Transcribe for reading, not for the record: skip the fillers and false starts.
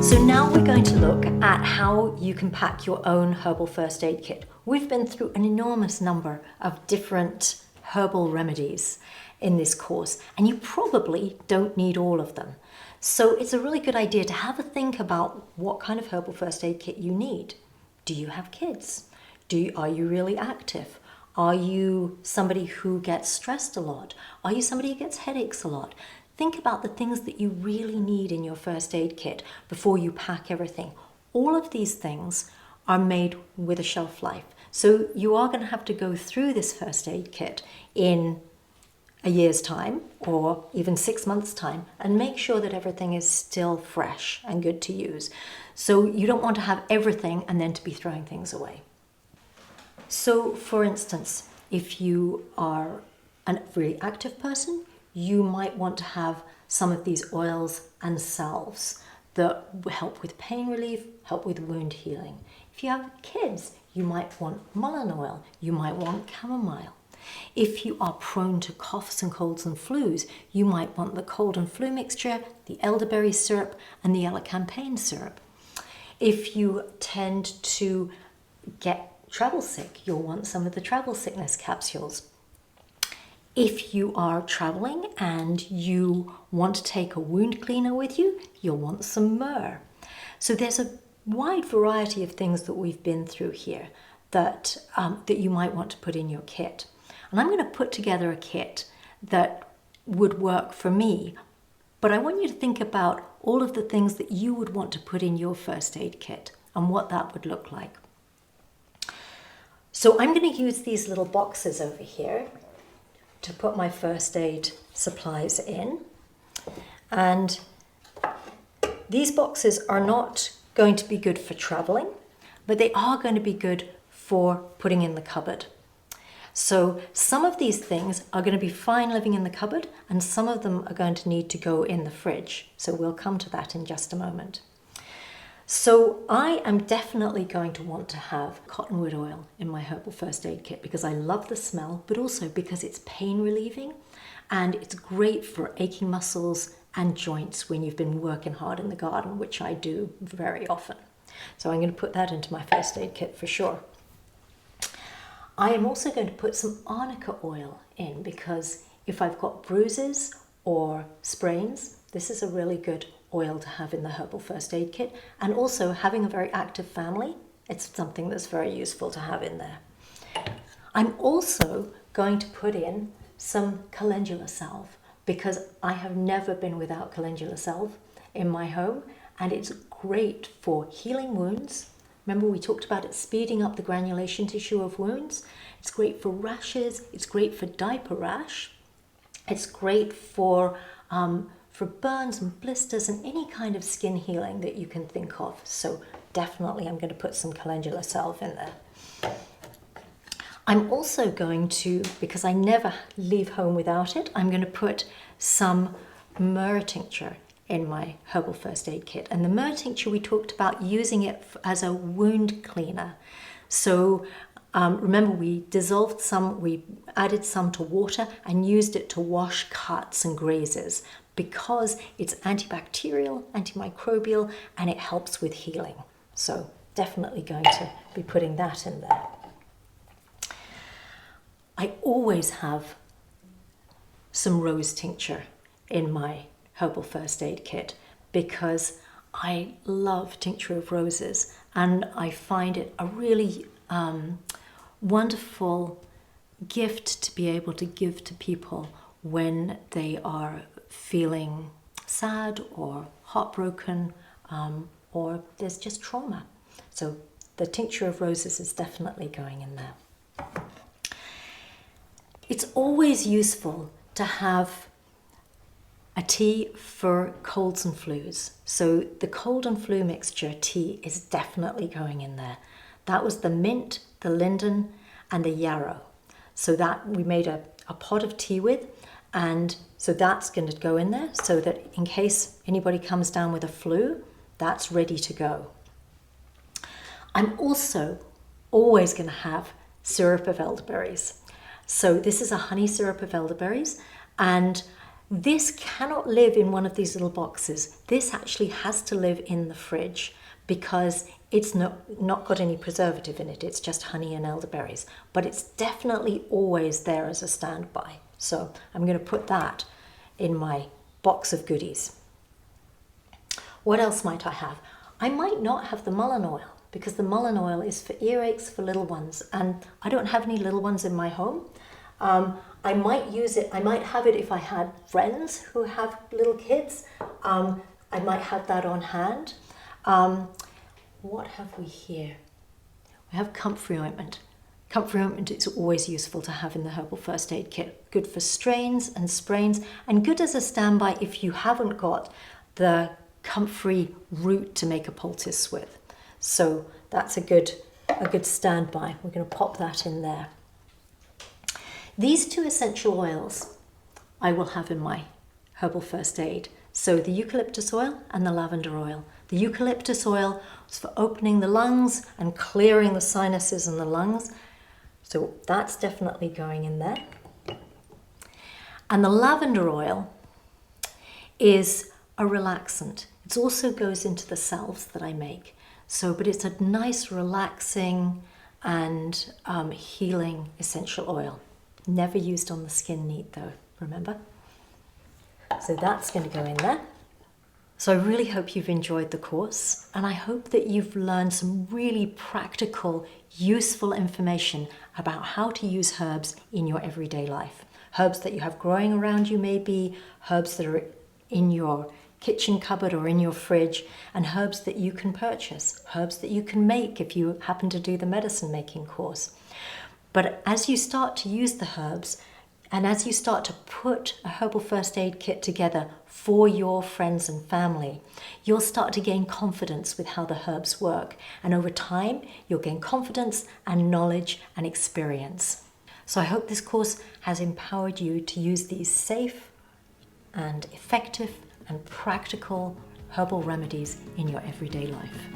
So now we're going to look at how you can pack your own herbal first aid kit. We've been through an enormous number of different herbal remedies in this course, and you probably don't need all of them. So it's a really good idea to have a think about what kind of herbal first aid kit you need. Do you have kids? Are you really active? Are you somebody who gets stressed a lot? Are you somebody who gets headaches a lot? Think about the things that you really need in your first aid kit before you pack everything. All of these things are made with a shelf life. So you are going to have to go through this first aid kit in a year's time or even 6 months' time and make sure that everything is still fresh and good to use. So you don't want to have everything and then to be throwing things away. So for instance, if you are a really active person, you might want to have some of these oils and salves that help with pain relief, help with wound healing. If you have kids, you might want mullein oil, you might want chamomile. If you are prone to coughs and colds and flus, you might want the cold and flu mixture, the elderberry syrup, and the elecampane syrup. If you tend to get travel sick, you'll want some of the travel sickness capsules. If you are traveling and you want to take a wound cleaner with you, you'll want some myrrh. So there's a wide variety of things that we've been through here that you might want to put in your kit. And I'm going to put together a kit that would work for me, but I want you to think about all of the things that you would want to put in your first aid kit and what that would look like. So I'm going to use these little boxes over here to put my first aid supplies in. And these boxes are not going to be good for traveling, but they are going to be good for putting in the cupboard. So some of these things are going to be fine living in the cupboard, and some of them are going to need to go in the fridge. So we'll come to that in just a moment. So I am definitely going to want to have cottonwood oil in my herbal first aid kit because I love the smell, but also because it's pain relieving and it's great for aching muscles and joints when you've been working hard in the garden, which I do very often. So I'm going to put that into my first aid kit for sure. I am also going to put some arnica oil in because if I've got bruises or sprains, this is a really good oil to have in the herbal first aid kit. And also having a very active family, it's something that's very useful to have in there. I'm also going to put in some calendula salve because I have never been without calendula salve in my home, and it's great for healing wounds. Remember we talked about it speeding up the granulation tissue of wounds. It's great for rashes, it's great for diaper rash, it's great for burns and blisters and any kind of skin healing that you can think of. So definitely I'm going to put some calendula salve in there. I'm also going to, because I never leave home without it, I'm going to put some myrrh tincture in my herbal first aid kit. And the myrrh tincture, we talked about using it as a wound cleaner. So remember we dissolved some, we added some to water and used it to wash cuts and grazes, because it's antibacterial, antimicrobial, and it helps with healing. So definitely going to be putting that in there. I always have some rose tincture in my herbal first aid kit because I love tincture of roses, and I find it a really wonderful gift to be able to give to people when they are feeling sad or heartbroken or there's just trauma. So the tincture of roses is definitely going in there. It's always useful to have a tea for colds and flus. So the cold and flu mixture tea is definitely going in there. That was the mint, the linden, and the yarrow. So that we made a pot of tea with, and so that's going to go in there so that in case anybody comes down with a flu, that's ready to go. I'm also always going to have syrup of elderberries. So this is a honey syrup of elderberries, and This cannot live in one of these little boxes. This actually has to live in the fridge because it's not got any preservative in it. It's just honey and elderberries, but it's definitely always there as a standby. So I'm going to put that in my box of goodies. What else might I have? I might not have the mullein oil because the mullein oil is for earaches for little ones, and I don't have any little ones in my home. I might use it, I might have it if I had friends who have little kids. I might have that on hand. What have we here? We have comfrey ointment. Comfrey ointment is always useful to have in the herbal first aid kit. Good for strains and sprains, and good as a standby if you haven't got the comfrey root to make a poultice with. So that's a good standby. We're going to pop that in there. These two essential oils I will have in my herbal first aid. So the eucalyptus oil and the lavender oil. The eucalyptus oil is for opening the lungs and clearing the sinuses and the lungs. So that's definitely going in there. And the lavender oil is a relaxant. It also goes into the salves that I make. So, but it's a nice relaxing and healing essential oil. Never used on the skin neat though, remember? So that's going to go in there. So I really hope you've enjoyed the course, and I hope that you've learned some really practical, useful information about how to use herbs in your everyday life. Herbs that you have growing around you maybe, herbs that are in your kitchen cupboard or in your fridge, and herbs that you can purchase, herbs that you can make if you happen to do the medicine making course. But as you start to use the herbs, and as you start to put a herbal first aid kit together for your friends and family, you'll start to gain confidence with how the herbs work. And over time, you'll gain confidence and knowledge and experience. So I hope this course has empowered you to use these safe and effective and practical herbal remedies in your everyday life.